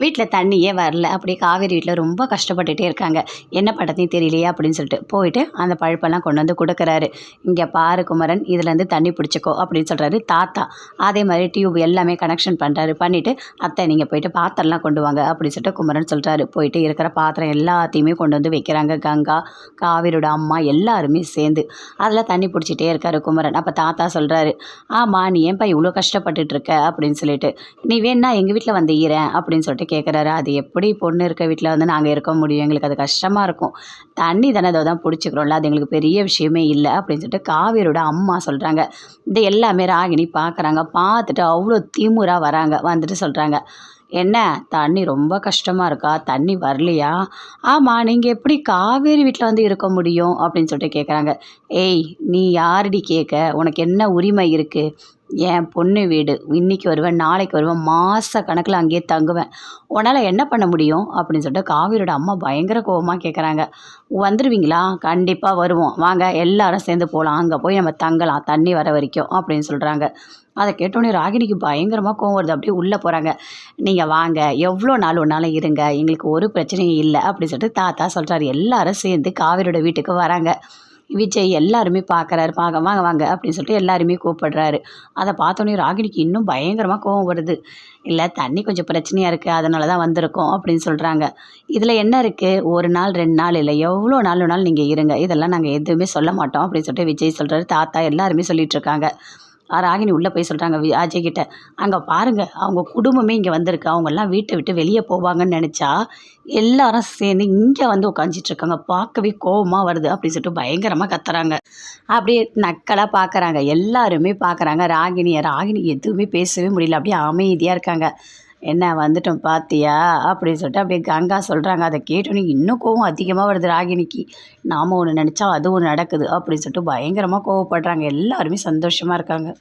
வீட்டில் தண்ணியே வரல. அப்படியே காவேரி வீட்டில் ரொம்ப கஷ்டப்பட்டுட்டே இருக்காங்க. என்ன பண்ணுறதுன்னு தெரியலையே அப்படின்னு சொல்லிட்டு போயிட்டு அந்த பழுப்பெல்லாம் கொண்டு வந்து கொடுக்குறாரு. இங்கே பாரு குமரன், இதுலேருந்து தண்ணி பிடிச்சிக்கோ அப்படின்னு சொல்கிறாரு தாத்தா. அதே மாதிரி டியூப் எல்லாமே கனெக்ஷன் பண்ணுறாரு. பண்ணிவிட்டு அத்தை நீங்கள் போயிட்டு பாத்திரம்லாம் கொண்டு வாங்க அப்படின்னு சொல்லிட்டு குமரன் சொல்கிறாரு. போயிட்டு இருக்கிற பாத்திரம் எல்லாத்தையுமே கொண்டு வந்து வைக்கிறாங்க. கங்கா, காவேரியோட அம்மா எல்லாருமே சேர்ந்து அதில் தண்ணி பிடிச்சிட்டே இருக்காரு குமரன். அப்போ தாத்தா சொல்கிறாரு, ஆமாம் நீ ஏன்ப்பா இவ்வளோ கஷ்டப்பட்டுட்டு இருக்க அப்படின்னு சொல்லிட்டு, நீ வேணா எங்கள் வீட்டில் வந்து ஈரேன் அப்படின்னு சொல்லிட்டு கேட்குறாரு. அது எப்படி பொண்ணு இருக்க வீட்டில் வந்து நாங்கள் இருக்க முடியும், எங்களுக்கு அது கஷ்டமாக இருக்கும். தண்ணி தானே அதை தான் பிடிச்சிக்கிறோம்ல, அது எங்களுக்கு பெரிய விஷயமே இல்லை அப்படின்னு சொல்லிட்டு காவேரியோட அம்மா சொல்கிறாங்க. இது எல்லாமே ராகினி பார்க்குறாங்க. பார்த்துட்டு அவ்வளோ திமுறாக வராங்க. வந்துட்டு சொல்கிறாங்க, என்ன தண்ணி ரொம்ப கஷ்டமாக இருக்கா, தண்ணி வரலையா? ஆமாம் நீங்கள் எப்படி காவேரி வீட்டில் வந்து இருக்க முடியும் அப்படின்னு சொல்லிட்டு கேட்குறாங்க. ஏய் நீ யாரடி கேட்க, உனக்கு என்ன உரிமை இருக்குது? என் பொண்ணு வீடு, இன்னைக்கு வருவேன் நாளைக்கு வருவேன், மாத கணக்கில் அங்கேயே தங்குவேன், உன்னால் என்ன பண்ண முடியும் அப்படின்னு சொல்லிட்டு காவேரியோட அம்மா பயங்கர கோபமாக கேட்குறாங்க. வந்துடுவீங்களா? கண்டிப்பாக வருவோம், வாங்க எல்லாரும் சேர்ந்து போகலாம், அங்கே போய் நம்ம தங்கலாம் தண்ணி வர வரைக்கும் அப்படின்னு சொல்கிறாங்க. அதை கேட்டோடனே ராகினிக்கு பயங்கரமாக கோவம் வருது. அப்படியே உள்ளே போகிறாங்க. நீங்கள் வாங்க, எவ்வளோ நாள் ஒன்றாலும் இருங்க, எங்களுக்கு ஒரு பிரச்சனையும் இல்லை அப்படின்னு சொல்லிட்டு தாத்தா சொல்கிறாரு. எல்லாரும் சேர்ந்து காவேரியோட வீட்டுக்கு வராங்க. விஜய் எல்லாருமே பார்க்குறாரு. வாங்க வாங்க அப்படின்னு சொல்லிட்டு எல்லாருமே கூப்பிடுறாரு. அதை பார்த்தோன்னே ராகினிக்கு இன்னும் பயங்கரமாக கோவம் வருது. இல்லை தண்ணி கொஞ்சம் பிரச்சனையாக இருக்குது, அதனால தான் வந்திருக்கோம் அப்படின்னு சொல்கிறாங்க. இதில் என்ன இருக்குது, ஒரு நாள் 2 நாள் இல்லை, எவ்வளோ நாள் வேணாலும் நீங்கள் இருங்க, இதெல்லாம் நாங்கள் எதுவுமே சொல்ல மாட்டோம் அப்படின்னு சொல்லிட்டு விஜய் சொல்கிறாரு. தாத்தா எல்லாருமே சொல்லிட்டு இருக்காங்க. ராகினி உள்ளே போய் சொல்கிறாங்க அஜய் கிட்ட, அங்கே பாருங்கள் அவங்க குடும்பமே இங்கே வந்திருக்கு, அவங்கெல்லாம் வீட்டை விட்டு வெளியே போவாங்கன்னு நினச்சா எல்லாரும் சேர்ந்து இங்கே வந்து உட்காந்துட்டு இருக்காங்க, பார்க்கவே கோபமாக வருது அப்படின்னு சொல்லிட்டு பயங்கரமாக கத்துறாங்க. அப்படியே நக்கலாக பார்க்குறாங்க. எல்லாருமே பார்க்குறாங்க ராகினியை. ராகினி எதுவுமே பேசவே முடியல, அப்படியே அமைதியாக இருக்காங்க. என்ன வந்துட்டோம் பார்த்தியா அப்படின்னு சொல்லிட்டு அப்படியே கங்கா சொல்கிறாங்க. அதை கேட்டோன்னே இன்னும் கோவம் அதிகமாக வருது ராகினிக்கு. நாம் ஒன்று நினச்சா அது ஒன்று நடக்குது அப்படின்னு சொல்லிட்டு பயங்கரமாக கோவப்படுறாங்க. எல்லாருமே சந்தோஷமாக இருக்காங்க.